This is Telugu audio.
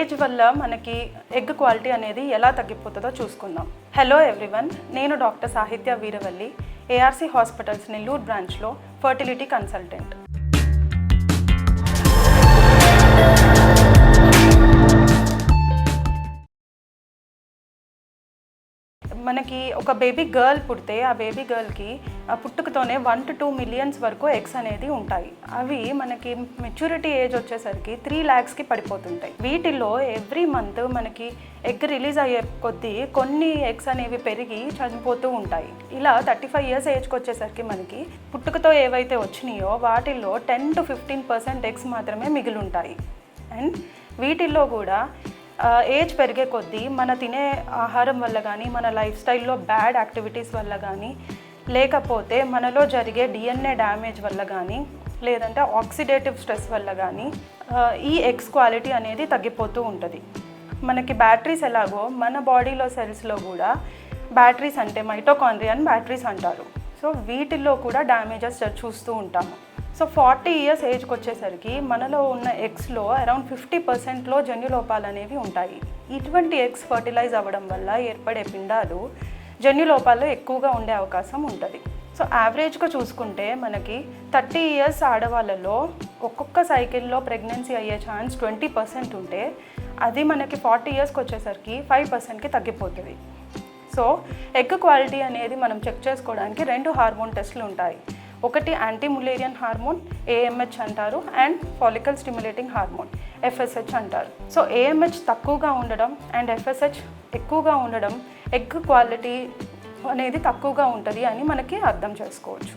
ఏజ్ వల్ల మనకి ఎగ్ క్వాలిటీ అనేది ఎలా తగ్గిపోతుందో చూసుకుందాం. హలో ఎవ్రీవన్, నేను డాక్టర్ సాహిత్య వీరవల్లి, ఏఆర్సి హాస్పిటల్స్ నెల్లూరు బ్రాంచ్లో ఫర్టిలిటీ కన్సల్టెంట్. మనకి ఒక బేబీ గర్ల్ పుడితే ఆ బేబీ గర్ల్కి పుట్టుకతోనే 1 to 2 మిలియన్స్ వరకు ఎగ్స్ అనేది ఉంటాయి. అవి మనకి మెచ్యూరిటీ ఏజ్ వచ్చేసరికి 3 lakhsకి పడిపోతుంటాయి. వీటిల్లో ఎవ్రీ మంత్ మనకి ఎగ్ రిలీజ్ అయ్యే కొద్దీ కొన్ని ఎగ్స్ అనేవి పెరిగి చనిపోతూ ఉంటాయి. ఇలా 35 years ఏజ్కి వచ్చేసరికి మనకి పుట్టుకతో ఏవైతే వచ్చినాయో వాటిల్లో 10 to 15% ఎగ్స్ మాత్రమే మిగిలి ఉంటాయి. అండ్ వీటిల్లో కూడా ఏజ్ పెరిగే కొద్దీ మన తినే ఆహారం వల్ల కానీ, మన లైఫ్ స్టైల్లో బ్యాడ్ యాక్టివిటీస్ వల్ల కానీ, లేకపోతే మనలో జరిగే DNA డ్యామేజ్ వల్ల కానీ, లేదంటే ఆక్సిడేటివ్ స్ట్రెస్ వల్ల కానీ ఈ ఎగ్స్ క్వాలిటీ అనేది తగ్గిపోతూ ఉంటుంది. మనకి బ్యాటరీస్ ఎలాగో మన బాడీలో సెల్స్లో కూడా బ్యాటరీస్ అంటే మైటోకాండ్రియన్ బ్యాటరీస్ అంటారు. సో వీటిల్లో కూడా డ్యామేజెస్ చూస్తూ ఉంటాము. సో 40 years ఏజ్కి వచ్చేసరికి మనలో ఉన్న ఎగ్స్లో అరౌండ్ 50%లో జన్యులోపాలు అనేవి ఉంటాయి. ఇటువంటి ఎగ్స్ ఫర్టిలైజ్ అవ్వడం వల్ల ఏర్పడే పిండాలు జన్యులోపాల్లో ఎక్కువగా ఉండే అవకాశం ఉంటుంది. సో యావరేజ్గా చూసుకుంటే మనకి 30 years ఆడవాళ్ళలో ఒక్కొక్క సైకిల్లో ప్రెగ్నెన్సీ అయ్యే ఛాన్స్ 20% ఉంటే అది మనకి 40 yearsకి వచ్చేసరికి 5%కి తగ్గిపోతుంది. సో ఎగ్ క్వాలిటీ అనేది మనం చెక్ చేసుకోవడానికి 2 హార్మోన్ టెస్టులు ఉంటాయి. ఒకటి యాంటీ ములేరియన్ హార్మోన్ AMH అంటారు, and follicle stimulating hormone FSH అంటారు. సో AMH తక్కువగా ఉండడం అండ్ FSH ఎక్కువగా ఉండడం ఎగ్ క్వాలిటీ అనేది తక్కువగా ఉంటుంది అని మనకి అర్థం చేసుకోవచ్చు.